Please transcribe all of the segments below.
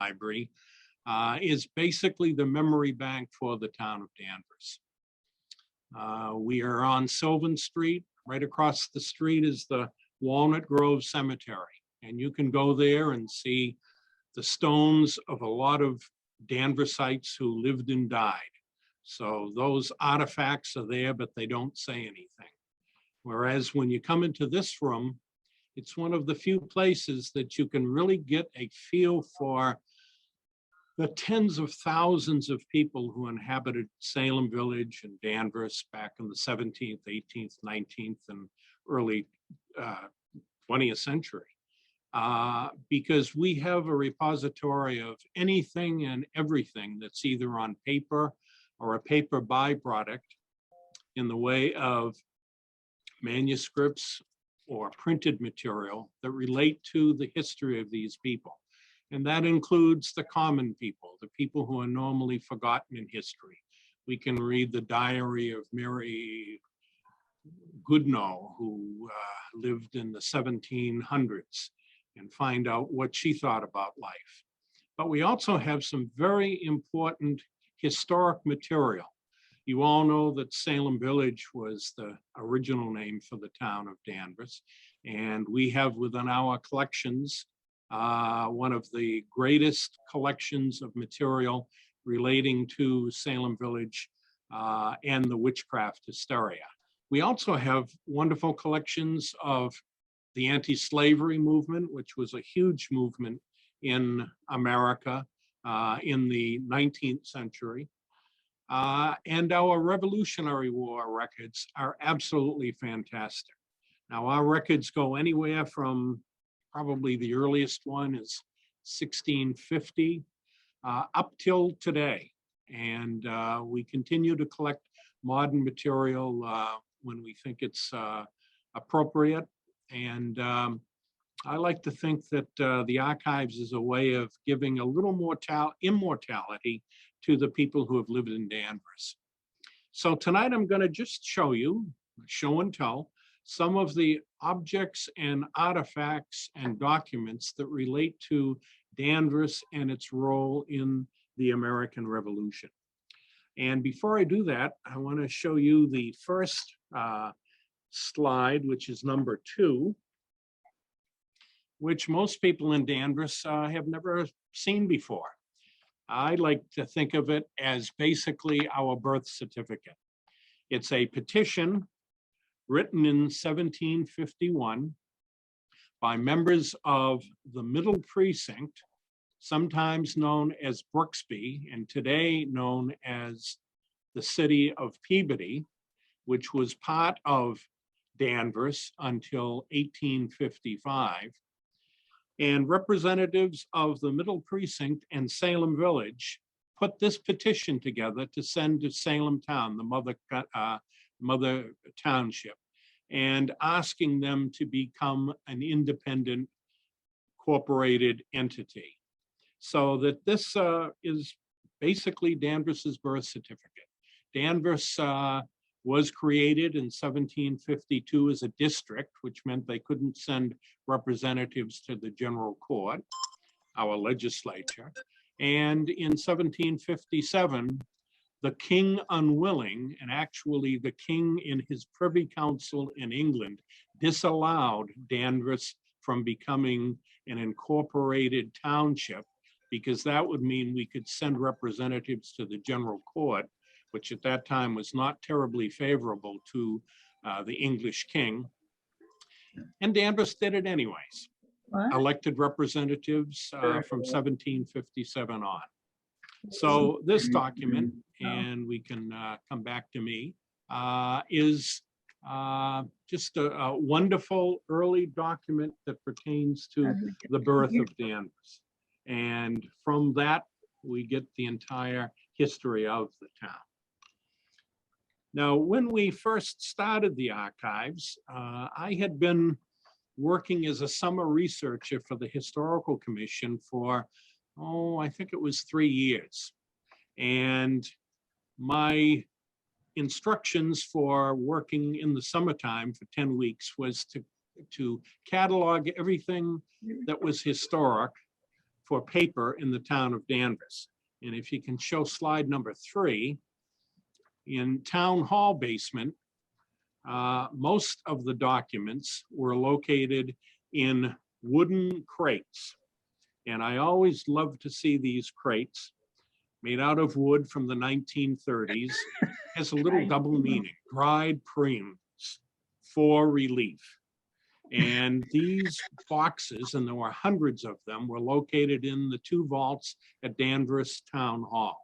library is basically the memory bank for the town of Danvers. We are on Sylvan Street. Right across the street is the Walnut Grove Cemetery. And you can go there and see the stones of a lot of Danversites who lived and died. So those artifacts are there, but they don't say anything. Whereas when you come into this room, it's one of the few places that you can really get a feel for the tens of thousands of people who inhabited Salem Village and Danvers back in the 17th, 18th, 19th, and early 20th century. Because we have a repository of anything and everything that's either on paper or a paper byproduct in the way of manuscripts or printed material that relate to the history of these people. And that includes the common people, the people who are normally forgotten in history. We can read the diary of Mary Goodnow, who lived in the 1700s, and find out what she thought about life. But we also have some very important historic material. You all know that Salem Village was the original name for the town of Danvers, and we have within our collections one of the greatest collections of material relating to Salem Village and the witchcraft hysteria. We also have wonderful collections of the anti-slavery movement, which was a huge movement in America in the 19th century. And our Revolutionary War records are absolutely fantastic. Now, our records go anywhere from probably the earliest one is 1650 up till today. And we continue to collect modern material when we think it's appropriate. And I like to think that the archives is a way of giving a little more immortality to the people who have lived in Danvers. So tonight I'm going to just show you, show and tell, some of the objects and artifacts and documents that relate to Danvers and its role in the American Revolution. And before I do that, I want to show you the first slide, which is number 2, which most people in Danvers have never seen before. I like to think of it as basically our birth certificate. It's a petition written in 1751 by members of the Middle Precinct, sometimes known as Brooksby, and today known as the city of Peabody, which was part of Danvers until 1855. And representatives of the Middle Precinct and Salem Village put this petition together to send to Salem Town, the mother township, and asking them to become an independent corporated entity. So that this is basically Danvers's birth certificate. Danvers was created in 1752 as a district, which meant they couldn't send representatives to the general court, our legislature. And in 1757, the king unwilling, and actually the king in his privy council in England, disallowed Danvers from becoming an incorporated township, because that would mean we could send representatives to the general court, which at that time was not terribly favorable to the English king. And Danvers did it anyways. What? Elected representatives from 1757 on. So this document, and we can come back to me, is just a wonderful early document that pertains to the birth of Danvers. And from that, we get the entire history of the town. Now, when we first started the archives, I had been working as a summer researcher for the Historical Commission for, I think it was 3 years. And my instructions for working in the summertime for 10 weeks was to catalog everything that was historic for paper in the town of Danvers. And if you can show slide number 3, in town hall basement, most of the documents were located in wooden crates. And I always love to see these crates made out of wood from the 1930s. Has a little double meaning, dried prunes for relief. And these boxes, and there were hundreds of them, were located in the 2 vaults at Danvers Town Hall.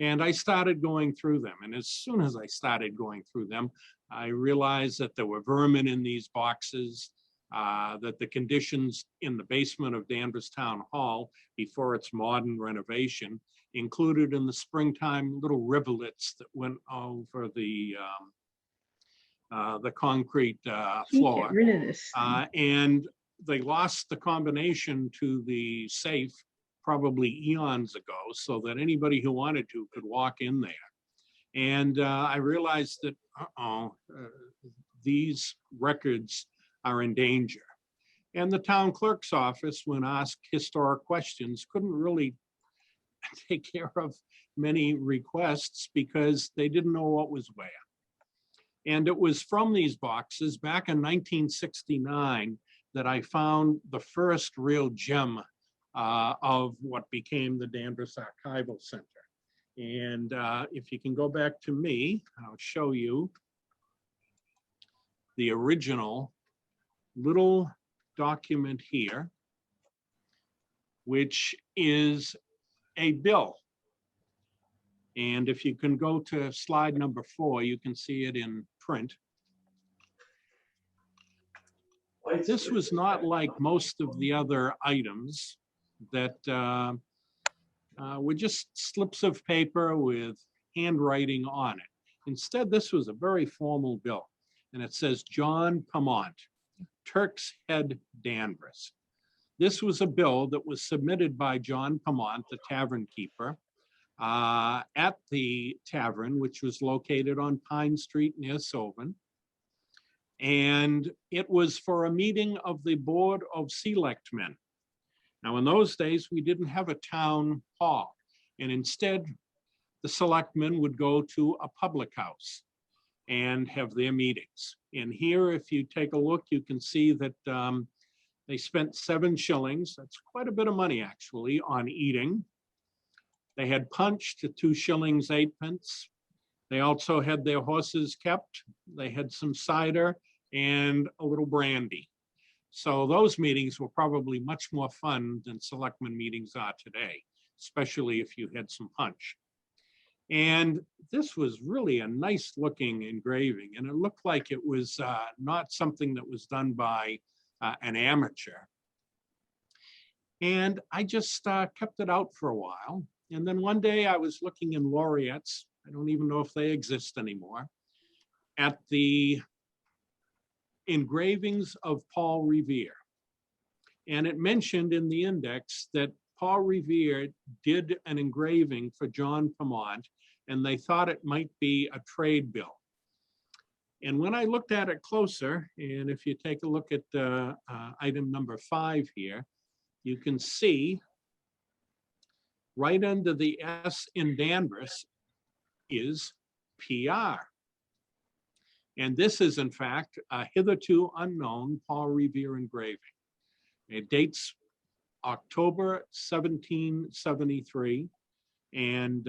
And I started going through them. And as soon as I started going through them, I realized that there were vermin in these boxes, that the conditions in the basement of Danvers Town Hall before its modern renovation included in the springtime little rivulets that went over the concrete floor. Get rid of this. And they lost the combination to the safe probably eons ago, so that anybody who wanted to could walk in there. And I realized that, these records are in danger. And the town clerk's office, when asked historic questions, couldn't really take care of many requests because they didn't know what was where. And it was from these boxes back in 1969 that I found the first real gem of what became the Danvers Archival Center. And if you can go back to me, I'll show you the original little document here, which is a bill. And if you can go to slide number 4, you can see it in print. This was not like most of the other items that were just slips of paper with handwriting on it. Instead, this was a very formal bill. And it says, John Pamont, Turk's Head, Danvers. This was a bill that was submitted by John Pamont, the tavern keeper, at the tavern, which was located on Pine Street near Sylvan. And it was for a meeting of the Board of Selectmen. Now, in those days, we didn't have a town hall, and instead, the selectmen would go to a public house and have their meetings. And here, if you take a look, you can see that they spent 7 shillings. That's quite a bit of money, actually, on eating. They had punch to 2 shillings 8 pence. They also had their horses kept. They had some cider and a little brandy. So those meetings were probably much more fun than selectmen meetings are today, especially if you had some punch. And this was really a nice looking engraving, and it looked like it was not something that was done by an amateur. And I just kept it out for a while. And then one day I was looking in laureates, I don't even know if they exist anymore, at the engravings of Paul Revere. And it mentioned in the index that Paul Revere did an engraving for John Pamont, and they thought it might be a trade bill. And when I looked at it closer, and if you take a look at item number 5 here, you can see right under the S in Danvers is PR. And this is, in fact, a hitherto unknown Paul Revere engraving. It dates October 1773, and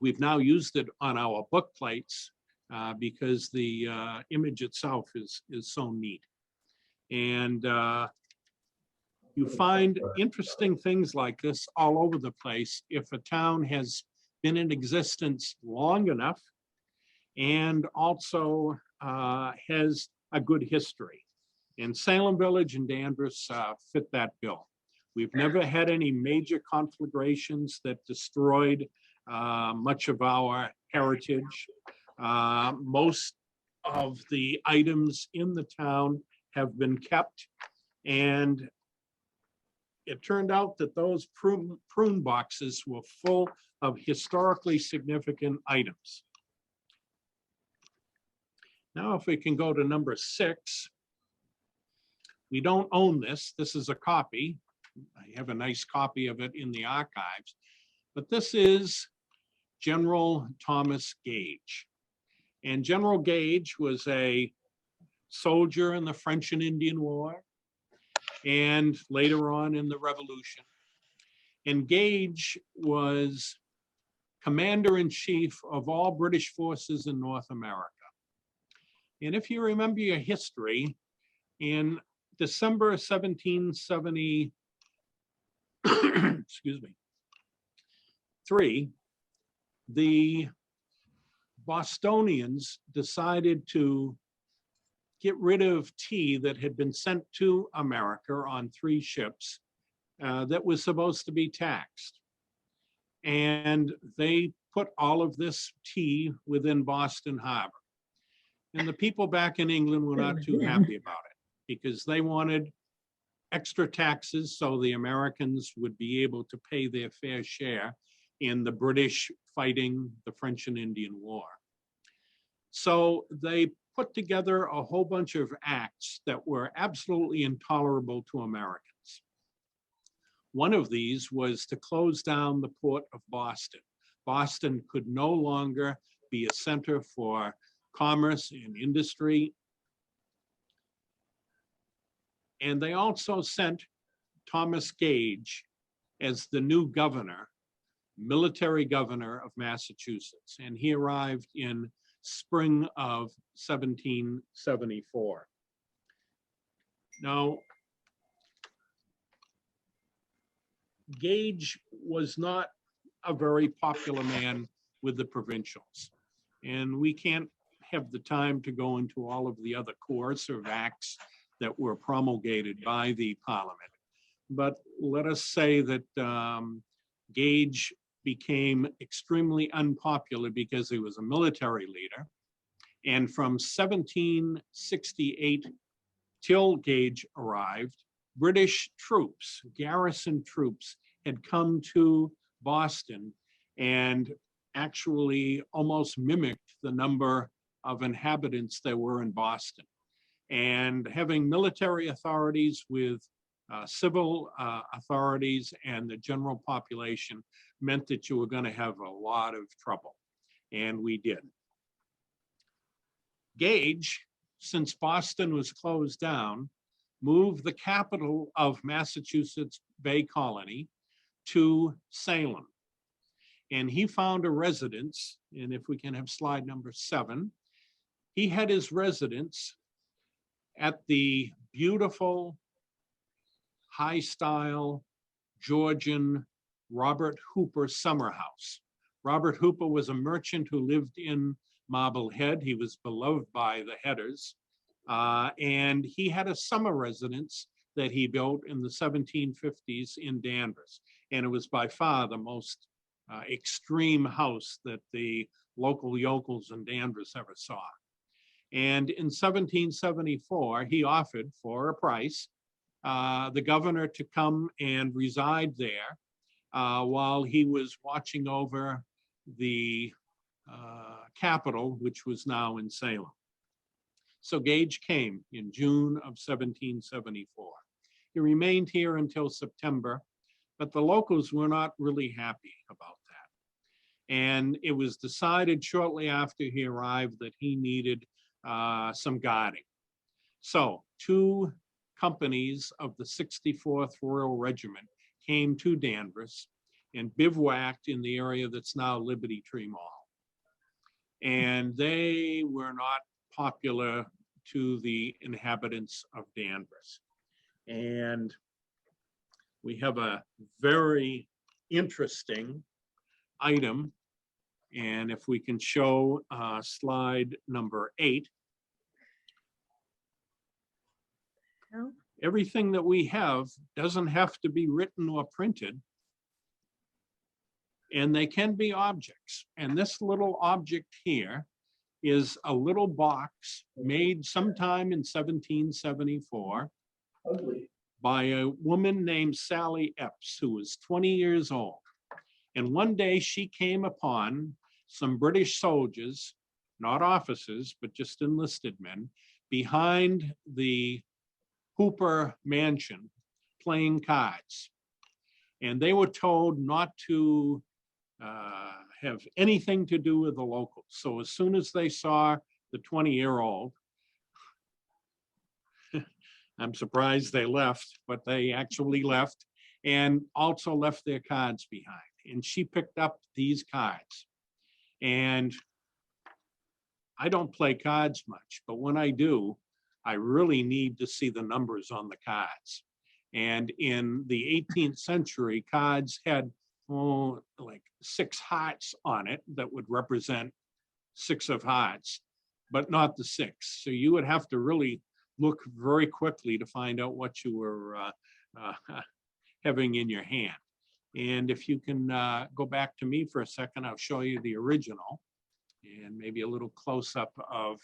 we've now used it on our book plates because the image itself is so neat. And you find interesting things like this all over the place if a town has been in existence long enough and also has a good history. And Salem Village and Danvers fit that bill. We've never had any major conflagrations that destroyed much of our heritage. Most of the items in the town have been kept, and it turned out that those prune boxes were full of historically significant items. Now, if we can go to number 6, we don't own this. This is a copy, I have a nice copy of it in the archives. But this is General Thomas Gage. And General Gage was a soldier in the French and Indian War and later on in the Revolution. And Gage was commander-in-chief of all British forces in North America. And if you remember your history, in December 1770, excuse me, 3, the Bostonians decided to get rid of tea that had been sent to America on 3 ships that was supposed to be taxed. And they put all of this tea within Boston Harbor. And the people back in England were not too happy about it because they wanted extra taxes so the Americans would be able to pay their fair share in the British fighting the French and Indian War. So they put together a whole bunch of acts that were absolutely intolerable to Americans. One of these was to close down the port of Boston. Boston could no longer be a center for commerce and industry. And they also sent Thomas Gage as the new governor, military governor of Massachusetts. And he arrived in spring of 1774. Now, Gage was not a very popular man with the provincials. And we can't have the time to go into all of the other coercive acts that were promulgated by the Parliament. But let us say that Gage became extremely unpopular because he was a military leader. And from 1768 till Gage arrived, British troops, garrison troops, had come to Boston and actually almost mimicked the number of inhabitants there were in Boston. And having military authorities with civil authorities and the general population meant that you were going to have a lot of trouble. And we did. Gage, since Boston was closed down, moved the capital of Massachusetts Bay Colony to Salem. And he found a residence, and if we can have slide number 7, he had his residence at the beautiful, high-style Georgian Robert Hooper summer house. Robert Hooper was a merchant who lived in Marblehead. He was beloved by the Headers. And he had a summer residence that he built in the 1750s in Danvers. And it was by far the most extreme house that the local yokels in Danvers ever saw. And in 1774, he offered for a price the governor to come and reside there while he was watching over the capital, which was now in Salem. So Gage came in June of 1774. He remained here until September, but the locals were not really happy about that. And it was decided shortly after he arrived that he needed some guarding. So 2 companies of the 64th Royal Regiment came to Danvers and bivouacked in the area that's now Liberty Tree Mall. And they were not popular to the inhabitants of Danvers. And we have a very interesting item. And if we can show slide number 8. Everything that we have doesn't have to be written or printed. And they can be objects. And this little object here is a little box made sometime in 1774 by a woman named Sally Epps, who was 20 years old. And one day she came upon some British soldiers, not officers, but just enlisted men, behind the Hooper mansion, playing cards. And they were told not to have anything to do with the locals. So as soon as they saw the 20-year-old, I'm surprised they left, but they actually left and also left their cards behind. And she picked up these cards. And I don't play cards much, but when I do, I really need to see the numbers on the cards. And in the 18th century, cards had like 6 hearts on it that would represent 6 of hearts, but not the 6. So you would have to really look very quickly to find out what you were having in your hand. And if you can go back to me for a second, I'll show you the original and maybe a little close-up of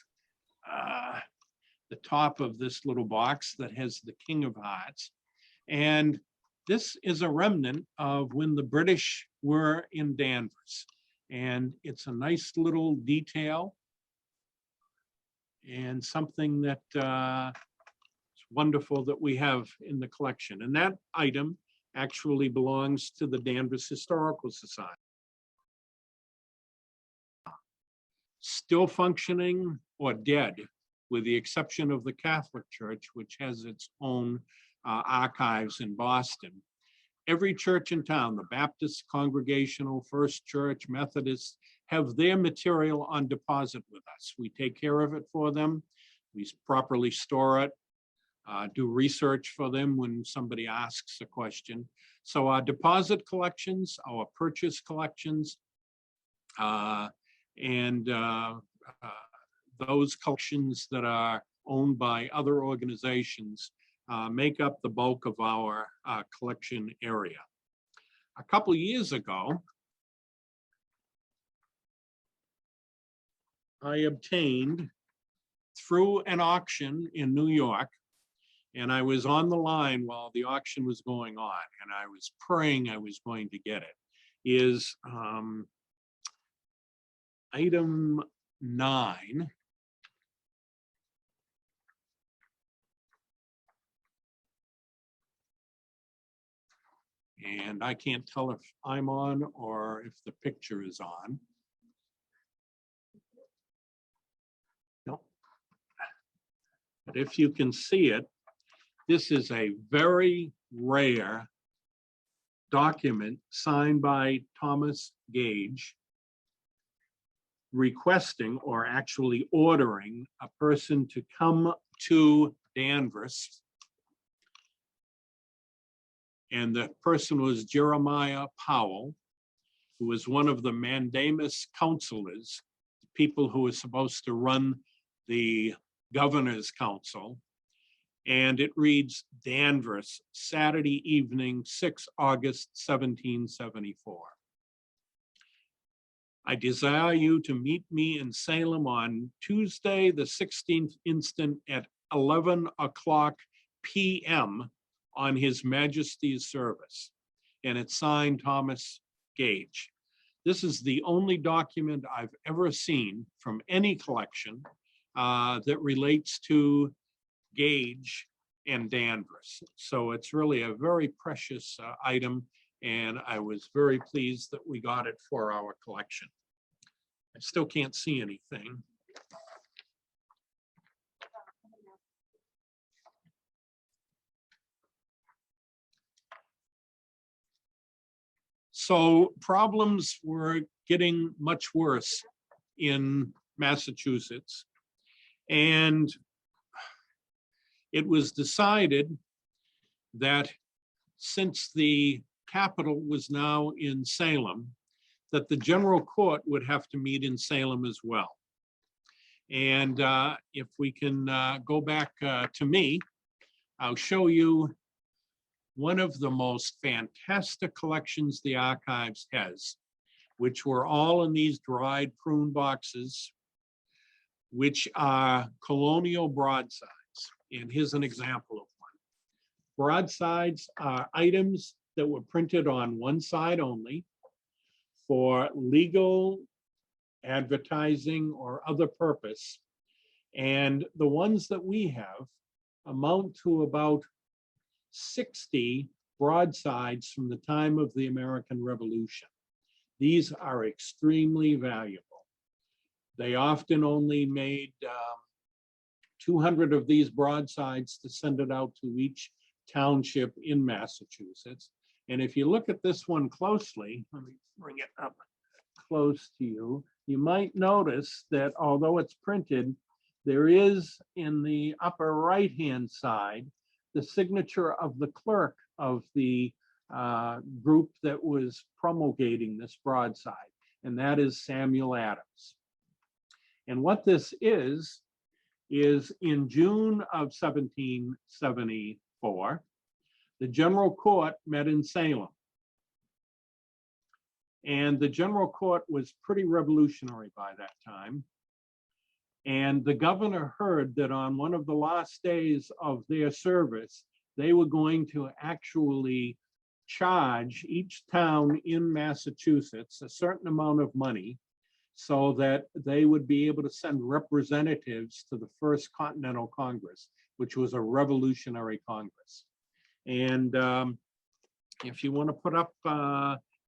the top of this little box that has the King of Hearts. And this is a remnant of when the British were in Danvers. And it's a nice little detail and something that it's wonderful that we have in the collection. And that item actually belongs to the Danvers Historical Society. Still functioning or dead, with the exception of the Catholic Church, which has its own archives in Boston. Every church in town, the Baptist, Congregational, First Church, Methodist, have their material on deposit with us. We take care of it for them. We properly store it, do research for them when somebody asks a question. So our deposit collections, our purchase collections, and those collections that are owned by other organizations make up the bulk of our collection area. A couple of years ago, I obtained through an auction in New York, and I was on the line while the auction was going on, and I was praying I was going to get it, is item 9. And I can't tell if I'm on or if the picture is on. No. But if you can see it, this is a very rare document signed by Thomas Gage, requesting or actually ordering a person to come to Danvers. And the person was Jeremiah Powell, who was one of the mandamus counselors, the people who were supposed to run the governor's council. And it reads, Danvers, Saturday evening, 6 August, 1774. I desire you to meet me in Salem on Tuesday, the 16th instant at 11 o'clock p.m. on His Majesty's service. And it's signed Thomas Gage. This is the only document I've ever seen from any collection that relates to Gage and Danvers. So it's really a very precious item, and I was very pleased that we got it for our collection. I still can't see anything. So problems were getting much worse in Massachusetts, and it was decided that since the capital was now in Salem, that the general court would have to meet in Salem as well. And if we can go back to me, I'll show you one of the most fantastic collections the archives has, which were all in these dried prune boxes, which are Colonial Broadsides. And here's an example of one. Broadsides are items that were printed on one side only for legal, advertising, or other purpose. And the ones that we have amount to about 60 broadsides from the time of the American Revolution. These are extremely valuable. They often only made 200 of these broadsides to send it out to each township in Massachusetts. And if you look at this one closely, let me bring it up close to you, you might notice that although it's printed, there is in the upper right-hand side the signature of the clerk of the group that was promulgating this broadside, and that is Samuel Adams. And what this is in June of 1774, the General Court met in Salem. And the General Court was pretty revolutionary by that time. And the governor heard that on one of the last days of their service, they were going to actually charge each town in Massachusetts a certain amount of money so that they would be able to send representatives to the First Continental Congress, which was a revolutionary Congress. And if you want to put up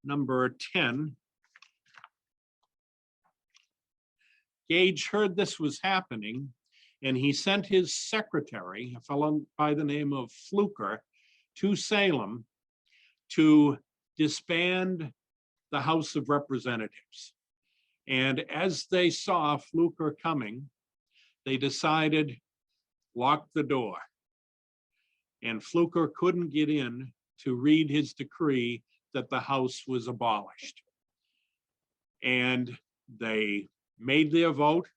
number 10, Gage heard this was happening, and he sent his secretary, a fellow by the name of Fluker, to Salem to disband the House of Representatives. And as they saw Fluker coming, they decided, lock the door. And Fluker couldn't get in to read his decree that the House was abolished. And they made their vote.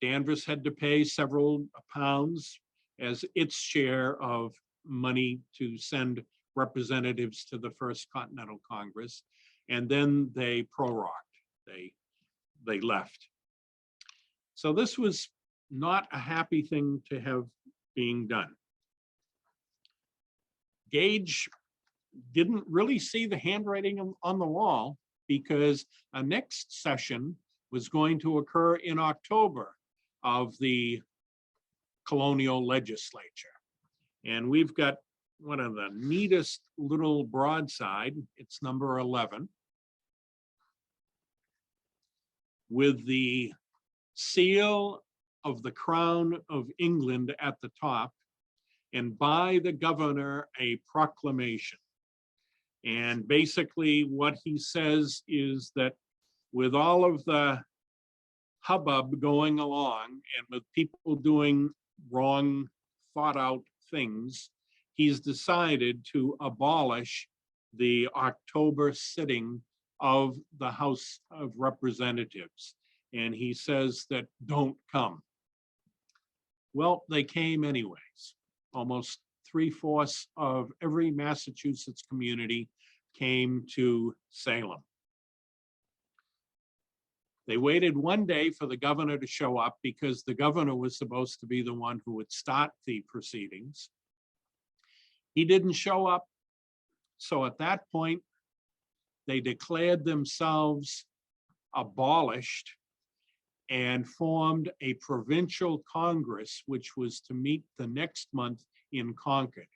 Danvers had to pay several pounds as its share of money to send representatives to the First Continental Congress. And then they prorogued, they left. So this was not a happy thing to have being done. Gage didn't really see the handwriting on the wall because a next session was going to occur in October of the colonial legislature. And we've got one of the neatest little broadside, it's number 11, with the seal of the Crown of England at the top, and by the governor a proclamation. And basically what he says is that with all of the hubbub going along and with people doing wrong, thought out things, he's decided to abolish the October sitting of the House of Representatives. And he says that don't come. Well, they came anyways. Almost 3/4 of every Massachusetts community came to Salem. They waited one day for the governor to show up because the governor was supposed to be the one who would start the proceedings. He didn't show up. So at that point, they declared themselves abolished and formed a provincial Congress, which was to meet the next month in Concord.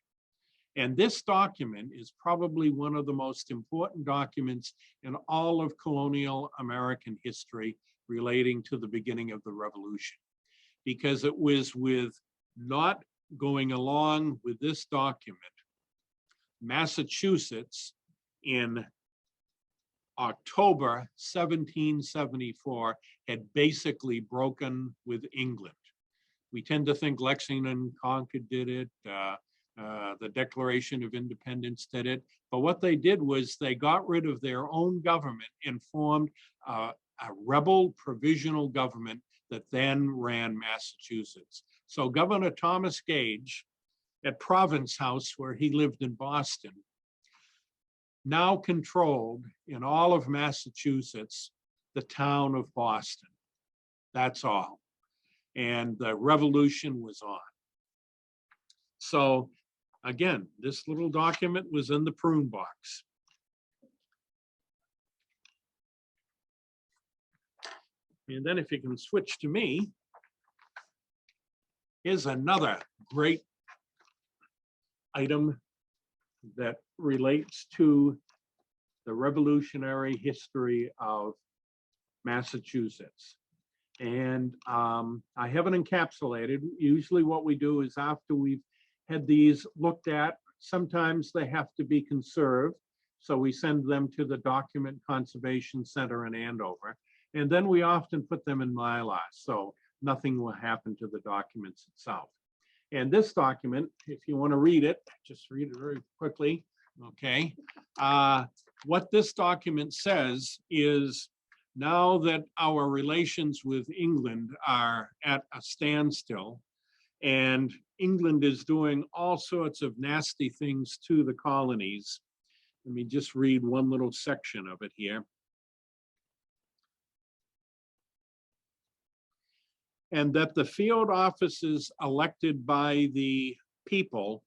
And this document is probably one of the most important documents in all of colonial American history relating to the beginning of the Revolution, because it was with not going along with this document, Massachusetts in October 1774 had basically broken with England. We tend to think Lexington, Concord did it, the Declaration of Independence did it, but what they did was they got rid of their own government and formed a rebel provisional government that then ran Massachusetts. So Governor Thomas Gage at Province House, where he lived in Boston, now controlled in all of Massachusetts the town of Boston. That's all. And the revolution was on. So again, this little document was in the prune box. And then if you can switch to me, here's another great item that relates to the revolutionary history of Massachusetts. And I haven't encapsulated. Usually what we do is after we've had these looked at, sometimes they have to be conserved. So we send them to the Document Conservation Center in Andover. And then we often put them in Mylar, so nothing will happen to the documents itself. And this document, if you want to read it, just read it very quickly, okay? What this document says is, now that our relations with England are at a standstill, and England is doing all sorts of nasty things to the colonies. Let me just read one little section of it here. And that the field officers elected by the people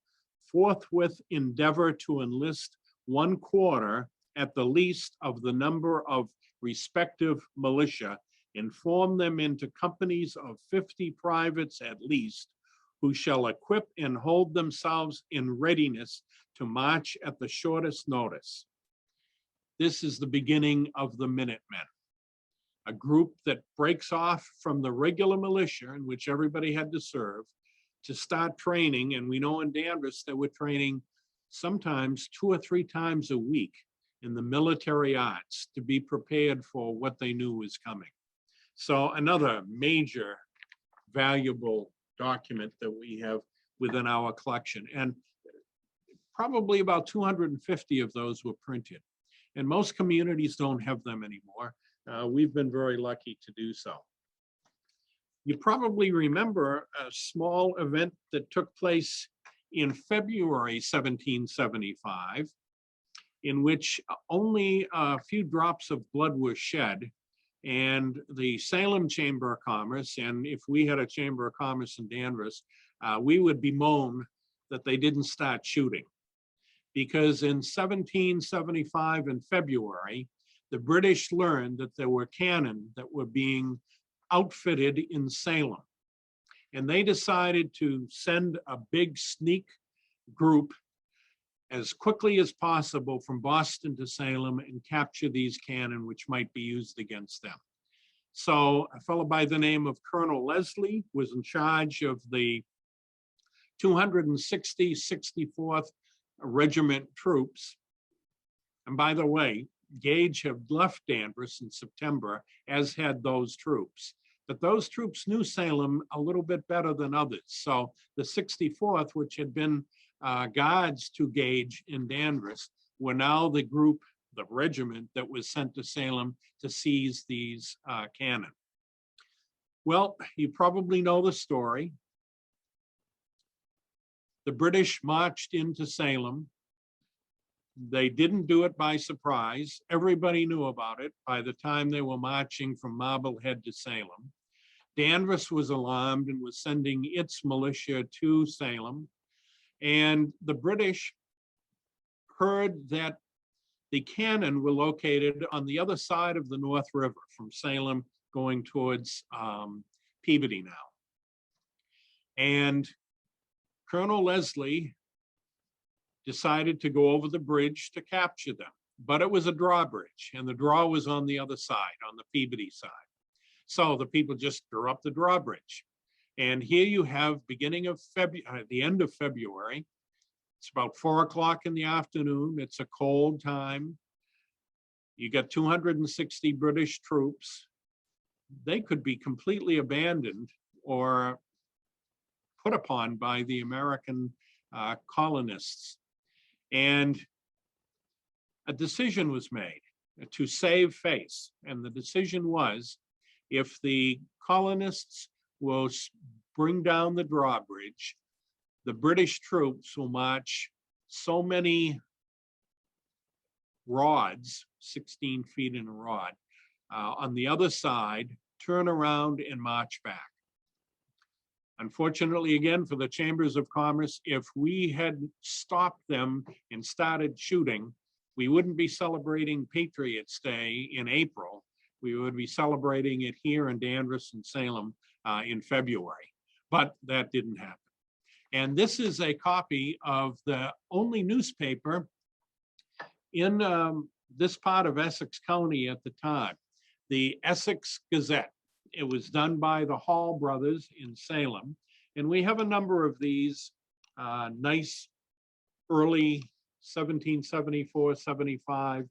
forthwith endeavor to enlist 1/4 at the least of the number of respective militia, and form them into companies of 50 privates at least, who shall equip and hold themselves in readiness to march at the shortest notice. This is the beginning of the Minutemen, a group that breaks off from the regular militia in which everybody had to serve to start training. And we know in Danvers they were training sometimes 2 or 3 times a week in the military arts to be prepared for what they knew was coming. So another major valuable document that we have within our collection. And probably about 250 of those were printed. And most communities don't have them anymore. We've been very lucky to do so. You probably remember a small event that took place in February 1775, in which only a few drops of blood were shed, and the Salem Chamber of Commerce, and if we had a Chamber of Commerce in Danvers, we would bemoan that they didn't start shooting. Because in 1775 in February, the British learned that there were cannon that were being outfitted in Salem. And they decided to send a big sneak group as quickly as possible from Boston to Salem and capture these cannon, which might be used against them. So a fellow by the name of Colonel Leslie was in charge of the 264th Regiment troops. And by the way, Gage had left Danvers in September, as had those troops. But those troops knew Salem a little bit better than others. So the 64th, which had been guards to Gage in Danvers, were now the group, the regiment that was sent to Salem to seize these cannon. Well, you probably know the story. The British marched into Salem. They didn't do it by surprise. Everybody knew about it by the time they were marching from Marblehead to Salem. Danvers was alarmed and was sending its militia to Salem. And the British heard that the cannon were located on the other side of the North River from Salem going towards Peabody now. And Colonel Leslie decided to go over the bridge to capture them, but it was a drawbridge, and the draw was on the other side, on the Peabody side. So the people just drew up the drawbridge. And here you have beginning of February, the end of February. It's about 4 o'clock in the afternoon. It's a cold time. You got 260 British troops. They could be completely abandoned or put upon by the American colonists. And a decision was made to save face. And the decision was, if the colonists will bring down the drawbridge, the British troops will march so many rods, 16 feet in a rod, on the other side, turn around and march back. Unfortunately, again, for the Chambers of Commerce, if we had stopped them and started shooting, we wouldn't be celebrating Patriots Day in April. We would be celebrating it here in Danvers and Salem in February, but that didn't happen. And this is a copy of the only newspaper in this part of Essex County at the time, the Essex Gazette. It was done by the Hall brothers in Salem. And we have a number of these nice early 1774, 75,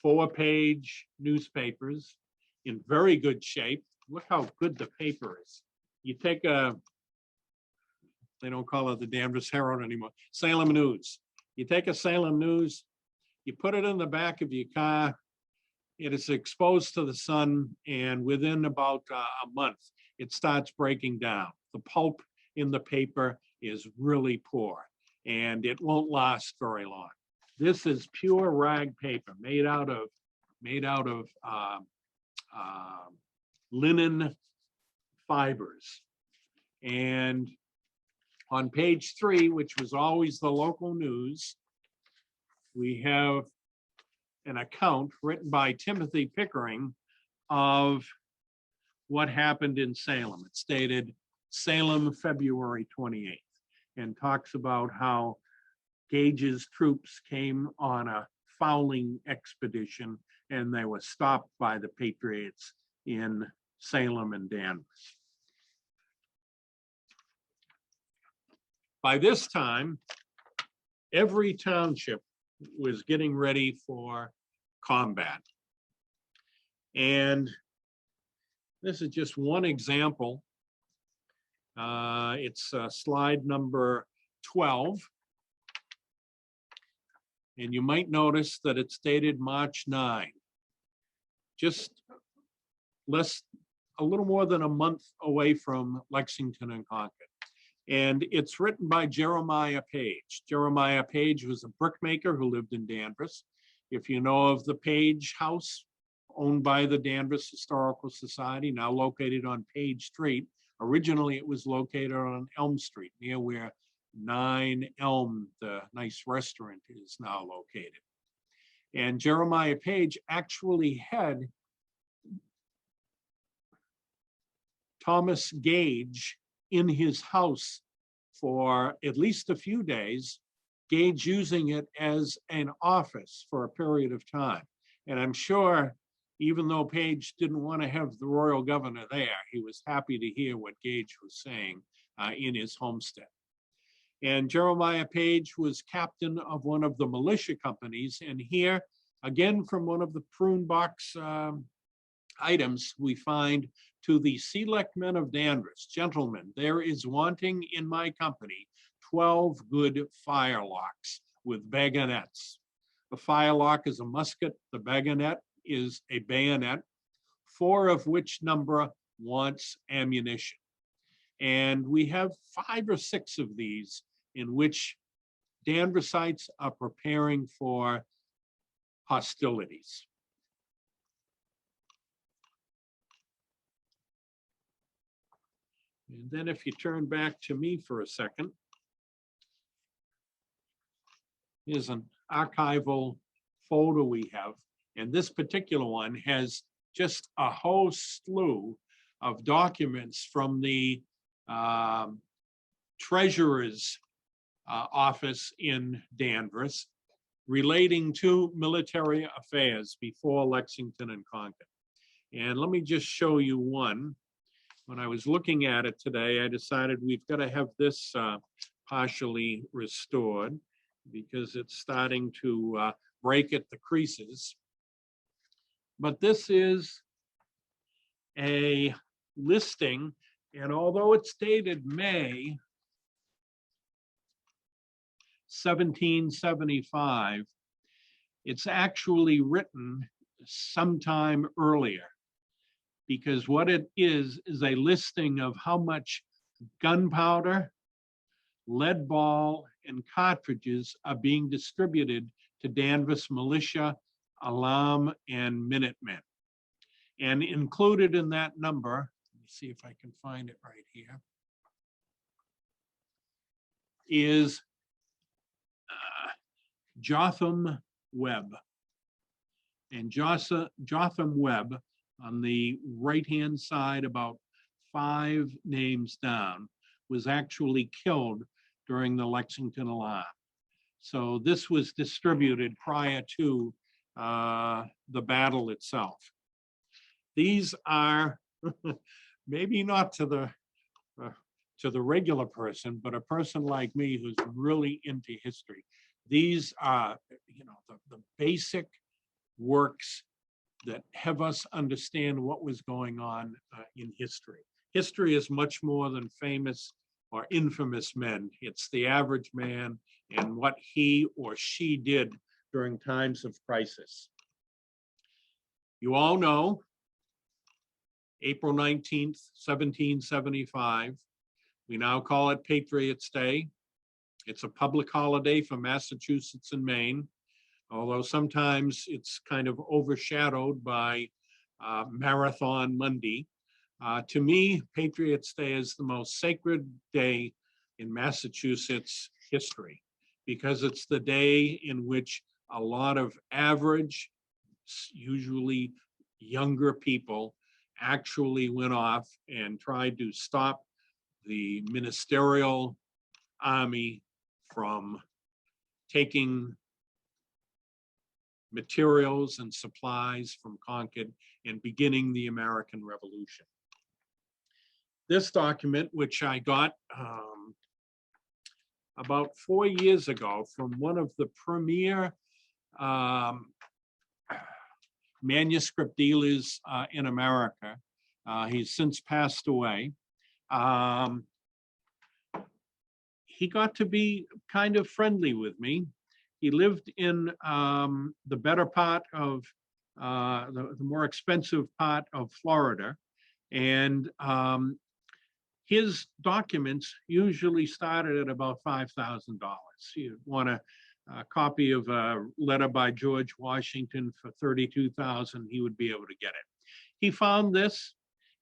4-page newspapers in very good shape. Look how good the paper is. You take they don't call it the Danvers Herald anymore, Salem News. You take a Salem News, you put it in the back of your car, it is exposed to the sun, and within about a month, it starts breaking down. The pulp in the paper is really poor, and it won't last very long. This is pure rag paper made out of linen fibers. And on page 3, which was always the local news, we have an account written by Timothy Pickering of what happened in Salem. It's dated Salem, February 28th, and talks about how Gage's troops came on a fowling expedition and they were stopped by the Patriots in Salem and Danvers. By this time, every township was getting ready for combat. And this is just one example. It's slide number 12. And you might notice that it's dated March 9, just a little more than a month away from Lexington and Concord. And it's written by Jeremiah Page. Jeremiah Page was a brickmaker who lived in Danvers. If you know of the Page House, owned by the Danvers Historical Society, now located on Page Street. Originally, it was located on Elm Street, near where 9 Elm, the nice restaurant, is now located. And Jeremiah Page actually had Thomas Gage in his house for at least a few days, Gage using it as an office for a period of time. And I'm sure, even though Page didn't want to have the royal governor there, he was happy to hear what Gage was saying in his homestead. And Jeremiah Page was captain of one of the militia companies. And here, again, from one of the prune box items, we find, to the select men of Danvers, gentlemen, there is wanting in my company 12 good firelocks with bagonets. The firelock is a musket, the bagonet is a bayonet, 4 of which number wants ammunition. And we have 5 or 6 of these in which Danversites are preparing for hostilities. And then if you turn back to me for a second, here's an archival folder we have. And this particular one has just a whole slew of documents from the treasurer's office in Danvers relating to military affairs before Lexington and Concord. And let me just show you one. When I was looking at it today, I decided we've got to have this partially restored because it's starting to break at the creases. But this is a listing, and although it's dated May 1775, it's actually written sometime earlier, because what it is a listing of how much gunpowder, lead ball, and cartridges are being distributed to Danvers militia, alarm, and Minutemen. And included in that number, let me see if I can find it right here, is Jotham Webb. And Jotham Webb, on the right-hand side, about 5 names down, was actually killed during the Lexington alarm. So this was distributed prior to the battle itself. These are maybe not to the regular person, but a person like me who's really into history. These are, the basic works that have us understand what was going on in history. History is much more than famous or infamous men. It's the average man and what he or she did during times of crisis. You all know April 19th, 1775. We now call it Patriots' Day. It's a public holiday for Massachusetts and Maine, although sometimes it's kind of overshadowed by Marathon Monday. To me, Patriots' Day is the most sacred day in Massachusetts history because it's the day in which a lot of average, usually younger people, actually went off and tried to stop the ministerial army from taking materials and supplies from Concord and beginning the American Revolution. This document, which I got about 4 years ago from one of the premier manuscript dealers in America. He's since passed away. He got to be kind of friendly with me. He lived in the better part of the more expensive part of Florida. And his documents usually started at about $5,000. You'd want a copy of a letter by George Washington for $32,000, he would be able to get it. He found this,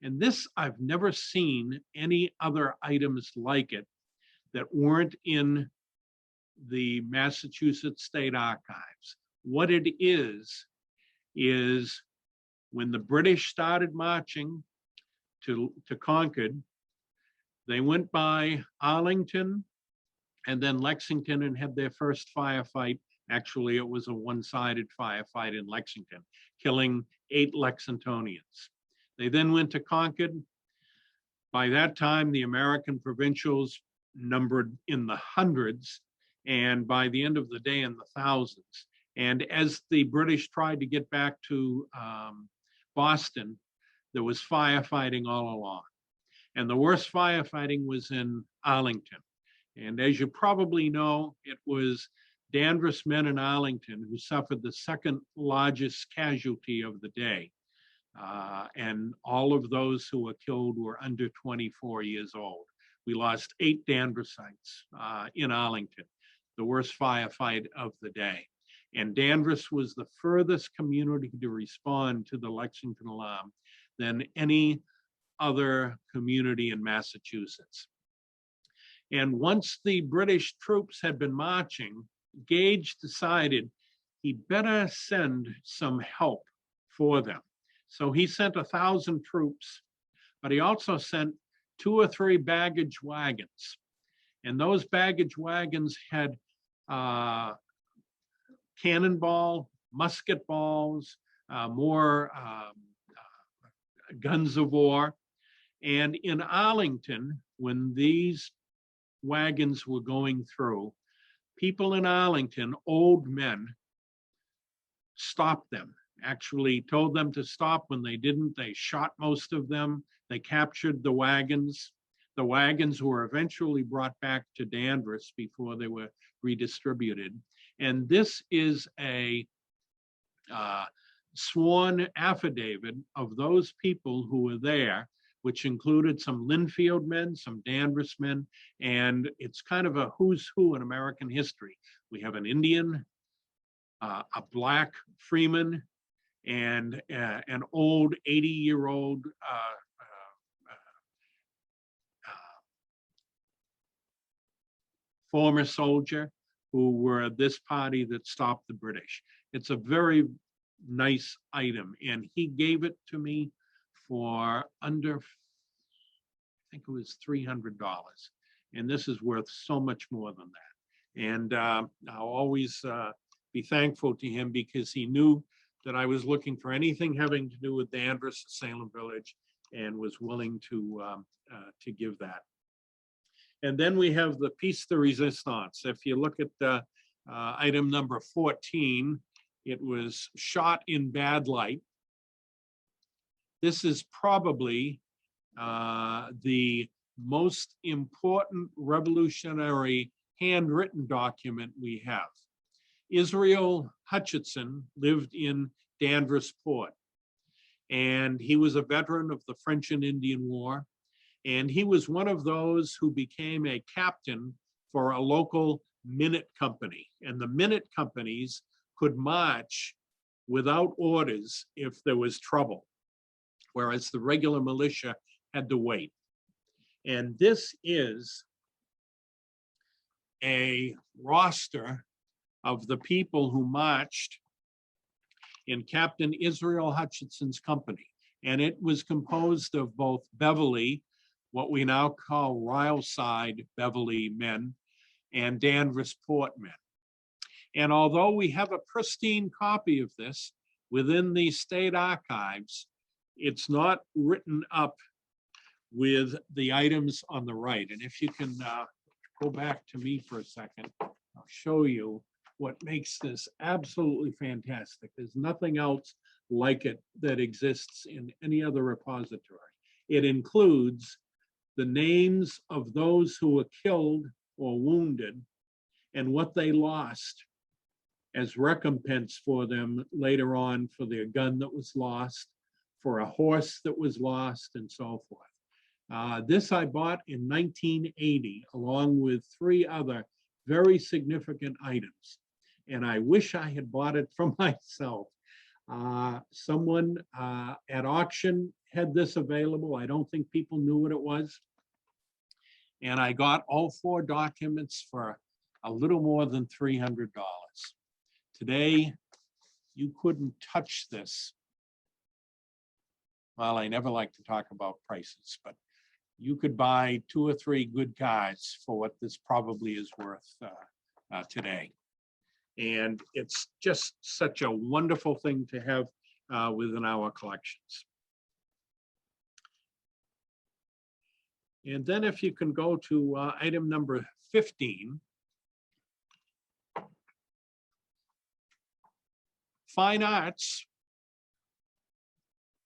and this I've never seen any other items like it that weren't in the Massachusetts State Archives. What it is when the British started marching to Concord, they went by Arlington and then Lexington and had their first firefight. Actually, it was a one-sided firefight in Lexington, killing 8 Lexingtonians. They then went to Concord. By that time, the American provincials numbered in the hundreds, and by the end of the day, in the thousands. And as the British tried to get back to Boston, there was firefighting all along. And the worst firefighting was in Arlington. And as you probably know, it was Danvers men in Arlington who suffered the second largest casualty of the day. And all of those who were killed were under 24 years old. We lost 8 Danversites in Arlington, the worst firefight of the day. And Danvers was the furthest community to respond to the Lexington alarm than any other community in Massachusetts. And once the British troops had been marching, Gage decided he better send some help for them. So he sent 1,000 troops, but he also sent 2 or 3 baggage wagons. And those baggage wagons had cannonball, musket balls, more guns of war. And in Arlington, when these wagons were going through, people in Arlington, old men, stopped them, actually told them to stop. When they didn't, they shot most of them. They captured the wagons. The wagons were eventually brought back to Danvers before they were redistributed. And this is a sworn affidavit of those people who were there, which included some Linfield men, some Danvers men, and it's kind of a who's who in American history. We have an Indian, a black freeman, and an old 80-year-old former soldier who were this party that stopped the British. It's a very nice item, and he gave it to me for under, I think it was $300. And this is worth so much more than that. And I'll always be thankful to him because he knew that I was looking for anything having to do with Danvers, Salem Village, and was willing to give that. And then we have the piece de resistance. If you look at item number 14, it was shot in bad light. This is probably the most important revolutionary handwritten document we have. Israel Hutchinson lived in Danvers Port, and he was a veteran of the French and Indian War, and he was one of those who became a captain for a local minute company, and the minute companies could march without orders if there was trouble, whereas the regular militia had to wait. And this is a roster of the people who marched in Captain Israel Hutchinson's company. And it was composed of both Beverly, what we now call Ryleside Beverly men, and Danvers Port men. And although we have a pristine copy of this within the state archives, it's not written up with the items on the right. And if you can go back to me for a second, I'll show you what makes this absolutely fantastic. There's nothing else like it that exists in any other repository. It includes the names of those who were killed or wounded and what they lost as recompense for them later on, for their gun that was lost, for a horse that was lost, and so forth. This I bought in 1980, along with 3 other very significant items. And I wish I had bought it for myself. Someone at auction had this available. I don't think people knew what it was. And I got all 4 documents for a little more than $300. Today, you couldn't touch this. Well, I never like to talk about prices, but you could buy 2 or 3 good cars for what this probably is worth today. And it's just such a wonderful thing to have within our collections. And then if you can go to item number 15. Fine arts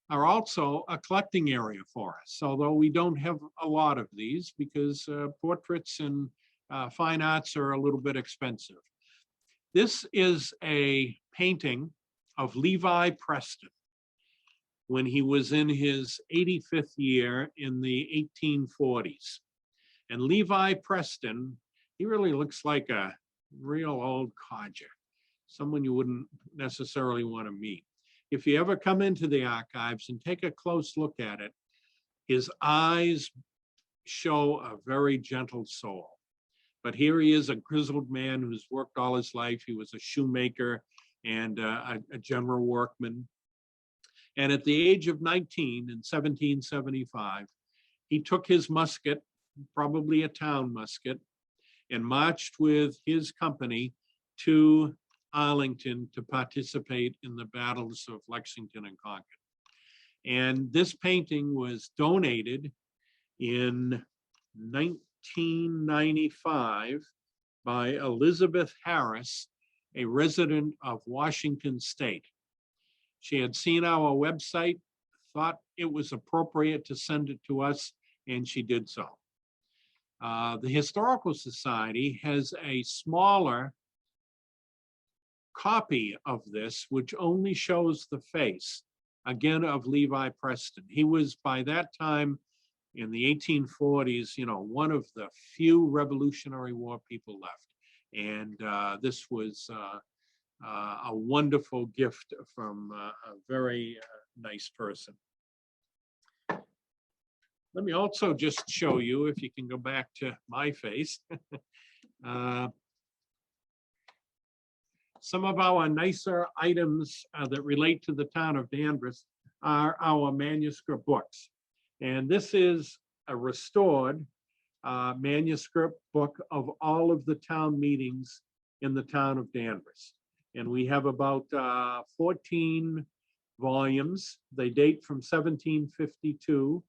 are also a collecting area for us, although we don't have a lot of these because portraits and fine arts are a little bit expensive. This is a painting of Levi Preston when he was in his 85th year in the 1840s. And Levi Preston, he really looks like a real old codger, someone you wouldn't necessarily want to meet. If you ever come into the archives and take a close look at it, his eyes show a very gentle soul. But here he is, a grizzled man who's worked all his life. He was a shoemaker and a general workman. And at the age of 19 in 1775, he took his musket, probably a town musket, and marched with his company to Arlington to participate in the battles of Lexington and Concord. And this painting was donated in 1995 by Elizabeth Harris, a resident of Washington State. She had seen our website, thought it was appropriate to send it to us, and she did so. The Historical Society has a smaller copy of this, which only shows the face, again, of Levi Preston. He was, by that time, in the 1840s, you know, one of the few Revolutionary War people left. And this was a wonderful gift from a very nice person. Let me also just show you, if you can go back to my face, some of our nicer items that relate to the town of Danvers are our manuscript books. And this is a restored manuscript book of all of the town meetings in the town of Danvers. And we have about 14 volumes. They date from 1752.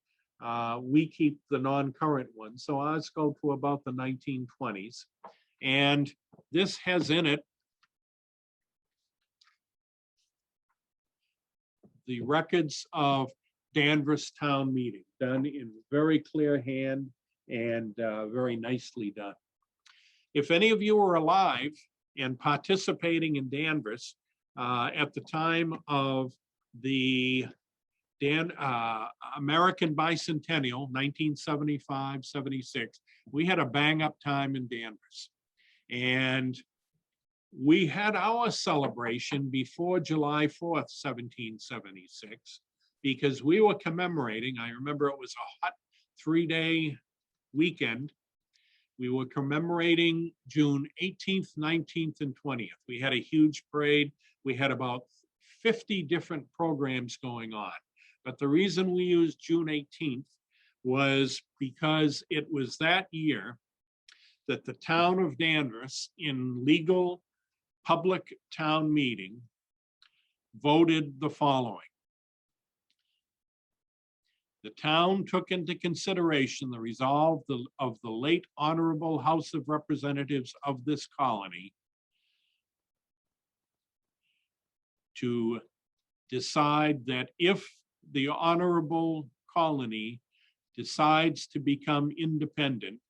We keep the non-current ones, so ours go to about the 1920s. And this has in it the records of Danvers town meeting, done in very clear hand and very nicely done. If any of you are alive and participating in Danvers at the time of the American Bicentennial, 1975-76, we had a bang-up time in Danvers. And we had our celebration before July 4th, 1776, because we were commemorating, I remember it was a hot 3-day weekend. We were commemorating June 18th, 19th, and 20th. We had a huge parade. We had about 50 different programs going on. But the reason we used June 18th was because it was that year that the town of Danvers, in legal public town meeting, voted the following. The town took into consideration the resolve of the late Honorable House of Representatives of this colony to decide that if the Honorable Colony decides to become independent,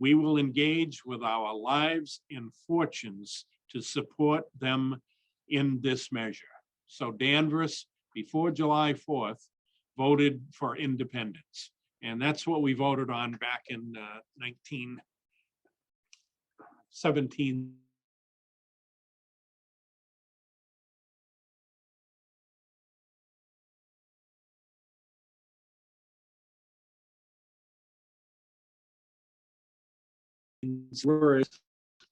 we will engage with our lives and fortunes to support them in this measure. So Danvers, before July 4th, voted for independence. And that's what we voted on back in 1917. Whereas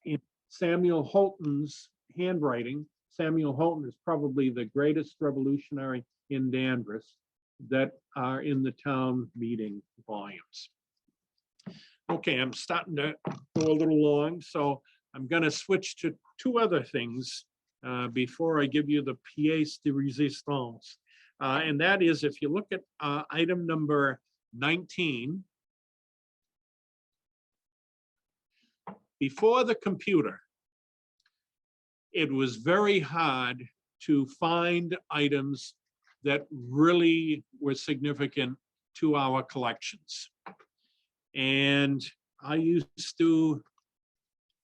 in Samuel Holton's handwriting, Samuel Holton is probably the greatest revolutionary in Danvers that are in the town meeting volumes. Okay, I'm starting to go a little long, so I'm going to switch to two other things before I give you the pièce de résistance. And that is, if you look at item number 19, before the computer, it was very hard to find items that really were significant to our collections. And I used to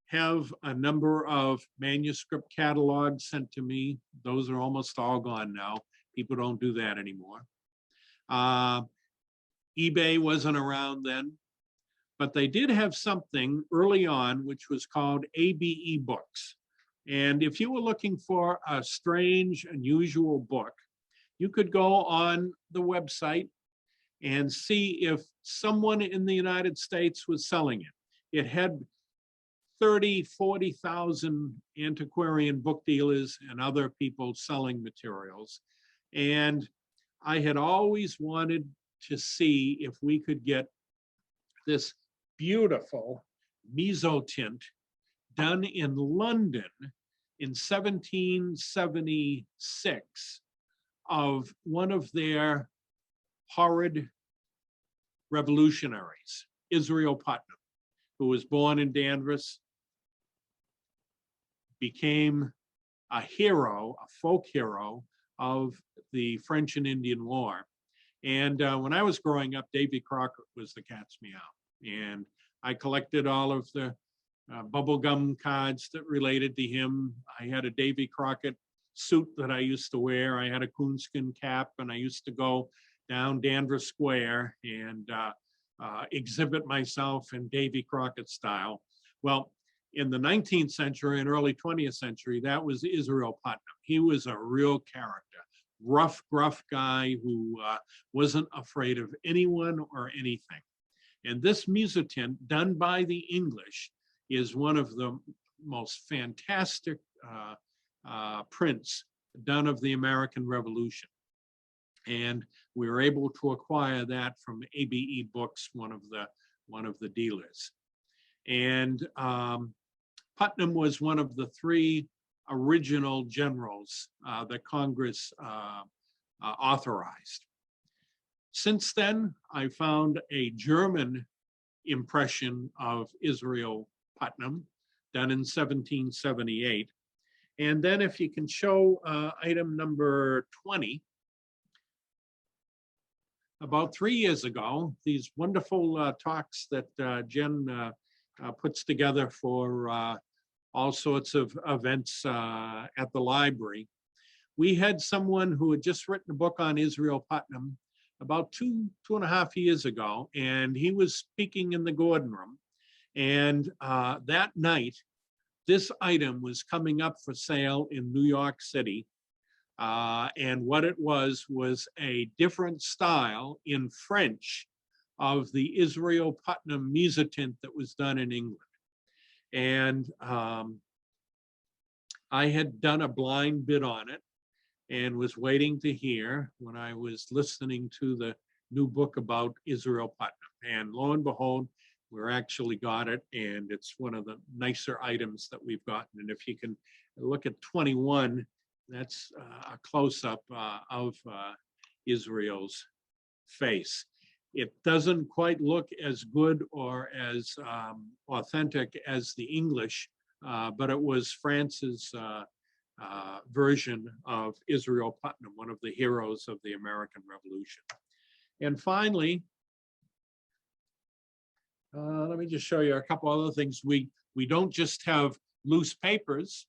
have a number of manuscript catalogs sent to me. Those are almost all gone now. People don't do that anymore. eBay wasn't around then. But they did have something early on which was called ABE books. And if you were looking for a strange, unusual book, you could go on the website and see if someone in the United States was selling it. It had 30, 40,000 antiquarian book dealers and other people selling materials. And I had always wanted to see if we could get this beautiful mezzotint done in London in 1776 of one of their horrid revolutionaries, Israel Putnam, who was born in Danvers, became a hero, a folk hero of the French and Indian War. And when I was growing up, Davy Crockett was the cat's meow. And I collected all of the bubblegum cards that related to him. I had a Davy Crockett suit that I used to wear. I had a coonskin cap, and I used to go down Danvers Square and exhibit myself in Davy Crockett style. Well, in the 19th century and early 20th century, that was Israel Putnam. He was a real character, rough, gruff guy who wasn't afraid of anyone or anything. And this mezzotint, done by the English, is one of the most fantastic prints done of the American Revolution. And we were able to acquire that from ABE Books, one of the dealers. And Putnam was one of the three original generals that Congress authorized. Since then, I found a German impression of Israel Putnam done in 1778. And then if you can show item number 20, about 3 years ago, these wonderful talks that Jen puts together for all sorts of events at the library. We had someone who had just written a book on Israel Putnam about two and a half years ago, and he was speaking in the Gordon Room. And that night, this item was coming up for sale in New York City. And what it was a different style in French of the Israel Putnam mezzotint that was done in England. And I had done a blind bid on it and was waiting to hear when I was listening to the new book about Israel Putnam. And lo and behold, we actually got it, and it's one of the nicer items that we've gotten. And if you can look at 21, that's a close-up of Israel's face. It doesn't quite look as good or as authentic as the English, but it was France's version of Israel Putnam, one of the heroes of the American Revolution. And finally, let me just show you a couple other things. We don't just have loose papers.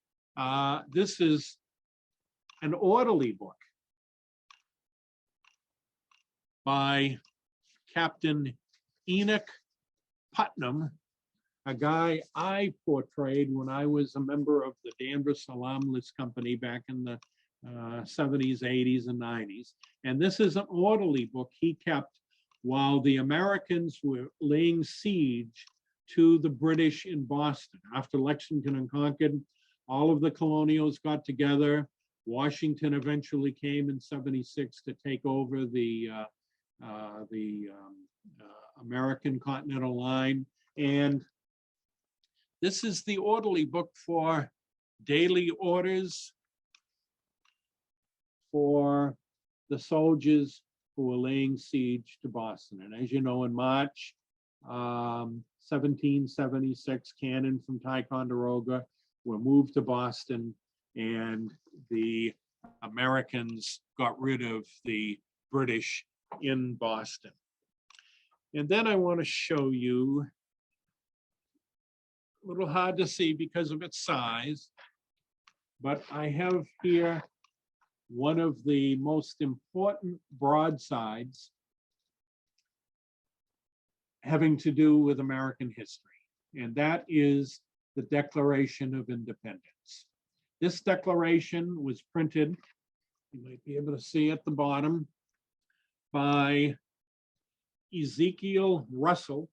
This is an orderly book by Captain Enoch Putnam, a guy I portrayed when I was a member of the Danvers Alumnus Company back in the 70s, 80s, and 90s. And this is an orderly book he kept while the Americans were laying siege to the British in Boston. After Lexington and Concord, all of the colonials got together. Washington eventually came in 76 to take over the American Continental Line. And this is the orderly book for daily orders for the soldiers who were laying siege to Boston. And as you know, in March 1776, cannon from Ticonderoga were moved to Boston, and the Americans got rid of the British in Boston. And then I want to show you, a little hard to see because of its size, but I have here one of the most important broadsides having to do with American history, and that is the Declaration of Independence. This declaration was printed, you might be able to see at the bottom, by Ezekiel Russell,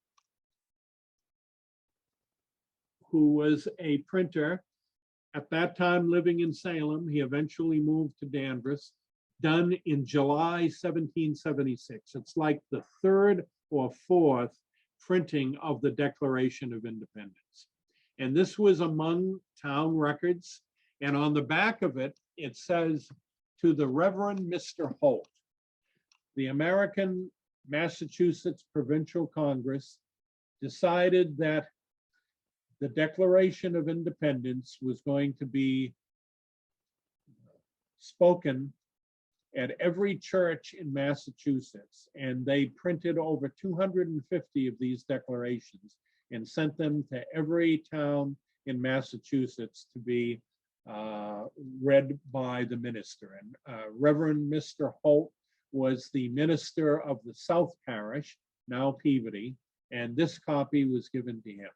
who was a printer at that time living in Salem. He eventually moved to Danvers, done in July 1776. It's like the third or fourth printing of the Declaration of Independence. And this was among town records. And on the back of it, it says, "To the Reverend Mr. Holt, the American Massachusetts Provincial Congress decided that the Declaration of Independence was going to be spoken at every church in Massachusetts. And they printed over 250 of these declarations and sent them to every town in Massachusetts to be read by the minister. And Reverend Mr. Holt was the minister of the South Parish, now Peabody, and this copy was given to him.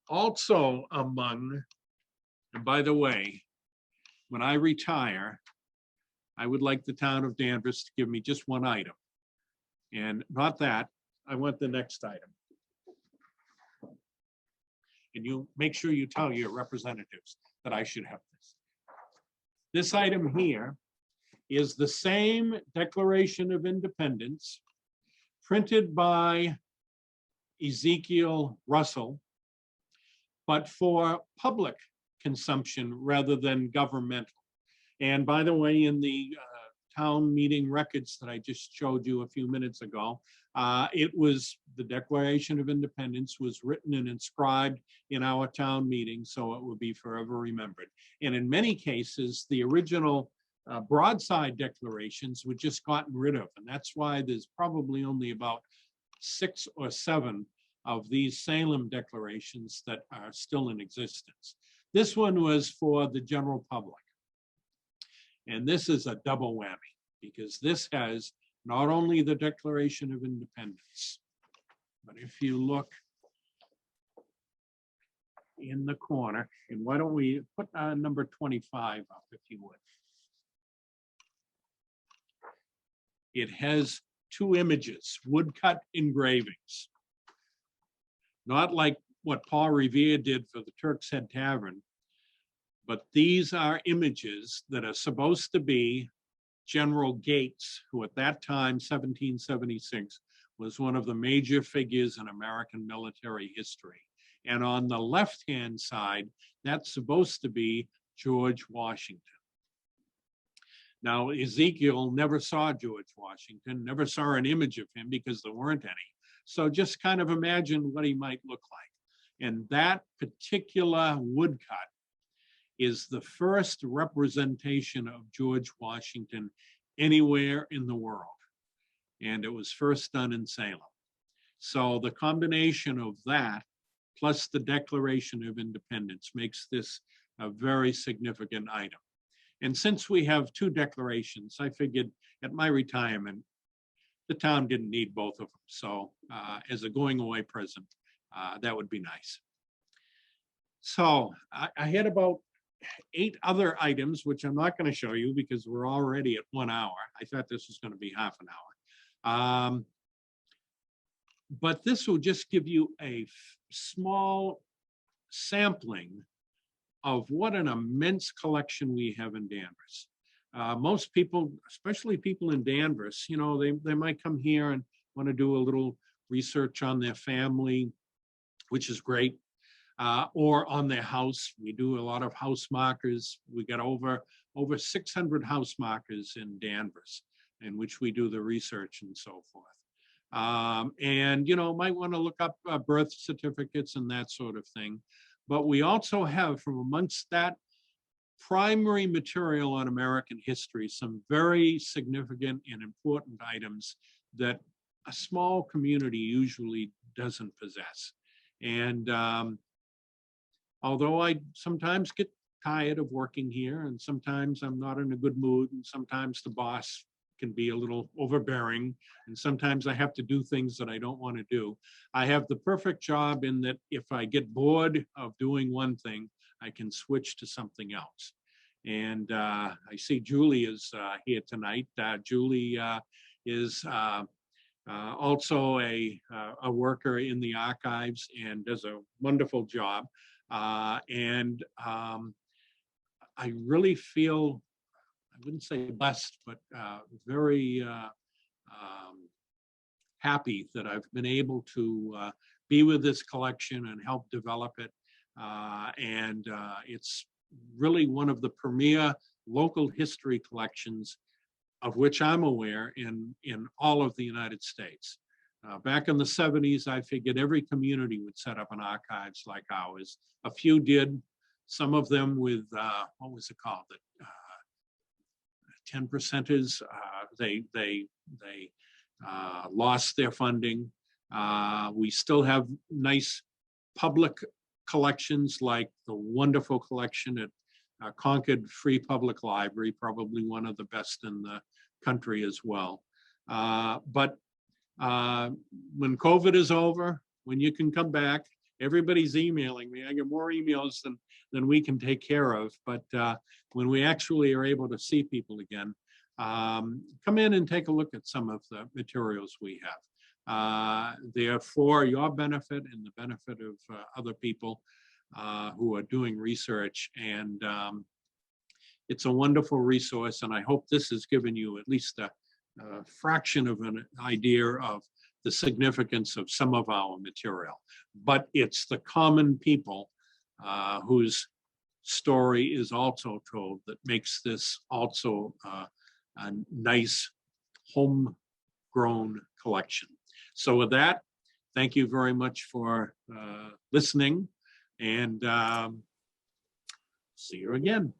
Also among, and by the way, when I retire, I would like the town of Danvers to give me just one item. And not that, I want the next item. And you make sure you tell your representatives that I should have this. This item here is the same Declaration of Independence printed by Ezekiel Russell, but for public consumption rather than governmental. And by the way, in the town meeting records that I just showed you a few minutes ago, it was the Declaration of Independence was written and inscribed in our town meeting, so it will be forever remembered. And in many cases, the original broadside declarations were just gotten rid of. And that's why there's probably only about 6 or 7 of these Salem declarations that are still in existence. This one was for the general public. And this is a double whammy, because this has not only the Declaration of Independence, but if you look in the corner, and why don't we put number 25 up, if you would. It has 2 images, woodcut engravings. Not like what Paul Revere did for the Turk's Head Tavern, but these are images that are supposed to be General Gates, who at that time, 1776, was one of the major figures in American military history. And on the left-hand side, that's supposed to be George Washington. Now, Ezekiel never saw George Washington, never saw an image of him because there weren't any. So just kind of imagine what he might look like. And that particular woodcut is the first representation of George Washington anywhere in the world. And it was first done in Salem. So the combination of that plus the Declaration of Independence makes this a very significant item. And since we have 2 declarations, I figured at my retirement, the town didn't need both of them. So as a going away present, that would be nice. So I had about 8 other items, which I'm not going to show you because we're already at 1 hour. I thought this was going to be half an hour. But this will just give you a small sampling of what an immense collection we have in Danvers. Most people, especially people in Danvers, you know, they might come here and want to do a little research on their family, which is great, or on their house. We do a lot of house markers. We got over 600 house markers in Danvers, in which we do the research and so forth. And, you know, might want to look up birth certificates and that sort of thing. But we also have, from amongst that primary material on American history, some very significant and important items that a small community usually doesn't possess. And although I sometimes get tired of working here, and sometimes I'm not in a good mood, and sometimes the boss can be a little overbearing, and sometimes I have to do things that I don't want to do. I have the perfect job in that if I get bored of doing one thing, I can switch to something else. And I see Julie is here tonight. Julie is also a worker in the archives and does a wonderful job. And I really feel, I wouldn't say blessed, but very happy that I've been able to be with this collection and help develop it. And it's really one of the premier local history collections of which I'm aware in all of the United States. Back in the 70s, I figured every community would set up an archives like ours. A few did, some of them with, what was it called? 10%ers, they lost their funding. We still have nice public collections like the wonderful collection at Concord Free Public Library, probably one of the best in the country as well. But when COVID is over, when you can come back, everybody's emailing me. I get more emails than we can take care of. But when we actually are able to see people again, come in and take a look at some of the materials we have. They're for your benefit and the benefit of other people who are doing research. And It's a wonderful resource, and I hope this has given you at least a fraction of an idea of the significance of some of our material. But it's the common people whose story is also told that makes this also a nice homegrown collection. So with that, thank you very much for listening, and see you again.